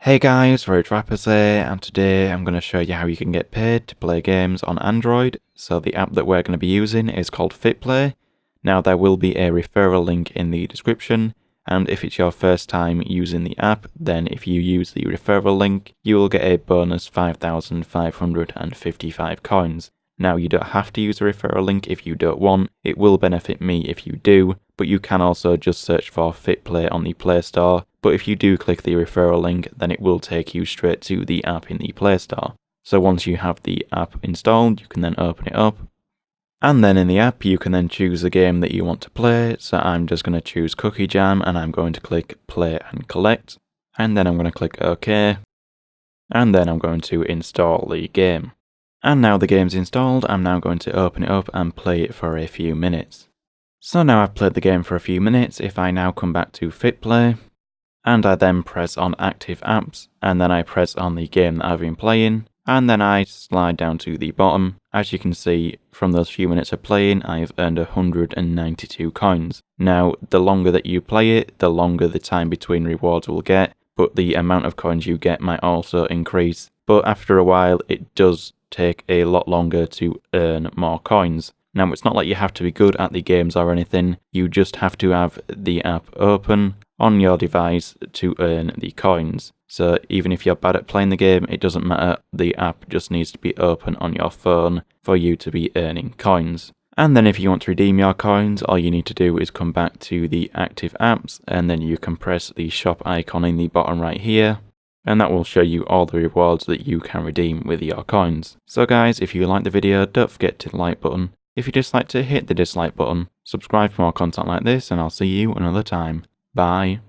Hey guys, Android VipeRzZ here, and today I'm going to show you how you can get paid to play games on Android. So the app that we're going to be using is called Fitplay. Now there will be a referral link in the description, and if it's your first time using the app, then if you use the referral link, you will get a bonus 5,555 coins. Now you don't have to use a referral link if you don't want, it will benefit me if you do, but you can also just search for Fitplay on the Play Store. But if you do click the referral link, then it will take you straight to the app in the Play Store. So once you have the app installed, you can then open it up. And then in the app, you can then choose the game that you want to play. So I'm just going to choose Cookie Jam and I'm going to click Play and Collect. And then I'm going to click OK. And then I'm going to install the game. And now the game's installed, I'm now going to open it up and play it for a few minutes. So now I've played the game for a few minutes, if I now come back to Fitplay, and I then press on Active Apps, and then I press on the game that I've been playing, and then I slide down to the bottom. As you can see, from those few minutes of playing, I've earned 192 coins. Now, the longer that you play it, the longer the time between rewards will get, but the amount of coins you get might also increase. But after a while, it does take a lot longer to earn more coins. Now, it's not like you have to be good at the games or anything, you just have to have the app open on your device to earn the coins. So even if you're bad at playing the game, it doesn't matter, the app just needs to be open on your phone for you to be earning coins. And then if you want to redeem your coins, all you need to do is come back to the active apps, and then you can press the shop icon in the bottom right here, and that will show you all the rewards that you can redeem with your coins. So guys, if you liked the video, don't forget to hit the like button. If you dislike, to hit the dislike button. Subscribe for more content like this, and I'll see you another time. Bye.